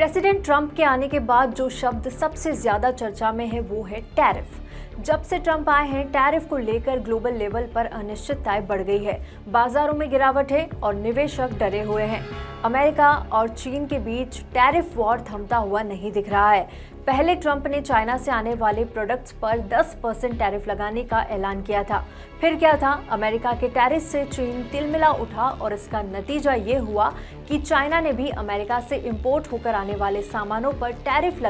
President Trump के आने के बाद जो शब्द सबसे ज्यादा चर्चा में है वो है टैरिफ। जब से ट्रंप आए हैं टैरिफ को लेकर ग्लोबल लेवल पर अनिश्चितताएं बढ़ गई है। बाजारों में गिरावट है और निवेशक डरे हुए हैं। अमेरिका और चीन के बीच टैरिफ वॉर थमता हुआ नहीं दिख रहा है। पहले ट्रंप ने चाइना से आने वाले प्रोडक्ट्स पर 10% टैरिफ लगाने का ऐलान किया था। फिर क्या था, अमेरिका के टैरिफ से चीन तिलमिला उठा और इसका नतीजा ये हुआ कि चाइना ने भी अमेरिका से इंपोर्ट होकर आने वाले सामानों पर टैरिफ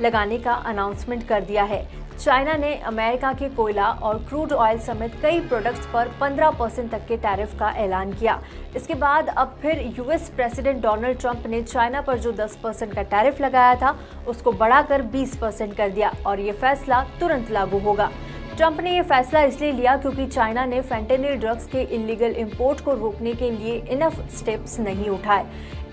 लगाने का अनाउंसमेंट कर दिया है। चाइना ने अमेरिका के कोयला और क्रूड ऑयल समेत कई प्रोडक्ट्स पर 15% तक के टैरिफ का ऐलान किया। इसके बाद अब फिर यूएस प्रेसिडेंट डोनाल्ड ट्रंप ने चाइना पर जो 10% का टैरिफ लगाया था उसको बढ़ाकर 20% कर दिया और ये फैसला तुरंत लागू होगा। ट्रंप ने यह फैसला इसलिए लिया क्योंकि चाइना ने फेंटेनिल ड्रग्स के इलीगल इंपोर्ट को रोकने के लिए इनफ स्टेप्स नहीं उठाए।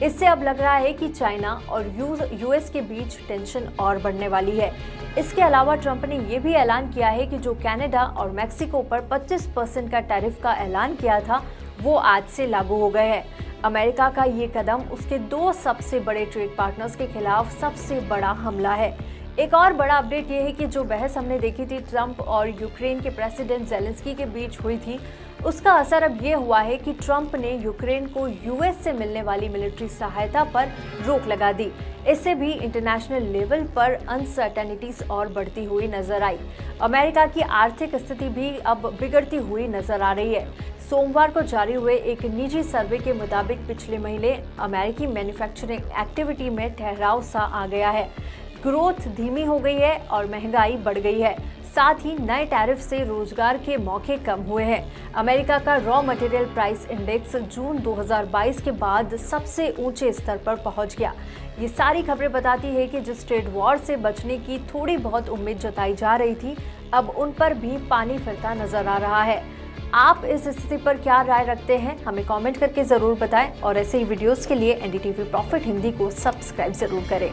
इससे अब लग रहा है कि चाइना और यूएस के बीच टेंशन और बढ़ने वाली है। इसके अलावा ट्रंप ने यह भी ऐलान किया है कि जो कनाडा और मैक्सिको पर 25% का टैरिफ का ऐलान किया था वो आज से लागू हो गए हैं। अमेरिका का ये कदम उसके दो सबसे बड़े ट्रेड पार्टनर्स के खिलाफ सबसे बड़ा हमला है। एक और बड़ा अपडेट ये है कि जो बहस हमने देखी थी ट्रंप और यूक्रेन के प्रेसिडेंट ज़ेलेंस्की के बीच हुई थी, उसका असर अब ये हुआ है कि ट्रंप ने यूक्रेन को यूएस से मिलने वाली मिलिट्री सहायता पर रोक लगा दी। इससे भी इंटरनेशनल लेवल पर अनसर्टेनिटीज और बढ़ती हुई नजर आई। अमेरिका की आर्थिक स्थिति भी अब बिगड़ती हुई नजर आ रही है। सोमवार को जारी हुए एक निजी सर्वे के मुताबिक पिछले महीने अमेरिकी मैन्युफैक्चरिंग एक्टिविटी में ठहराव सा आ गया है। ग्रोथ धीमी हो गई है और महंगाई बढ़ गई है। साथ ही नए टैरिफ से रोजगार के मौके कम हुए हैं। अमेरिका का रॉ मटेरियल प्राइस इंडेक्स जून 2022 के बाद सबसे ऊंचे स्तर पर पहुंच गया। ये सारी खबरें बताती है कि जिस ट्रेड वॉर से बचने की थोड़ी बहुत उम्मीद जताई जा रही थी, अब उन पर भी पानी फिरता नजर आ रहा है। आप इस स्थिति पर क्या राय रखते हैं, हमें कमेंट करके जरूर बताएं और ऐसे ही वीडियोस के लिए एनडीटीवी प्रॉफिट हिंदी को सब्सक्राइब जरूर करें।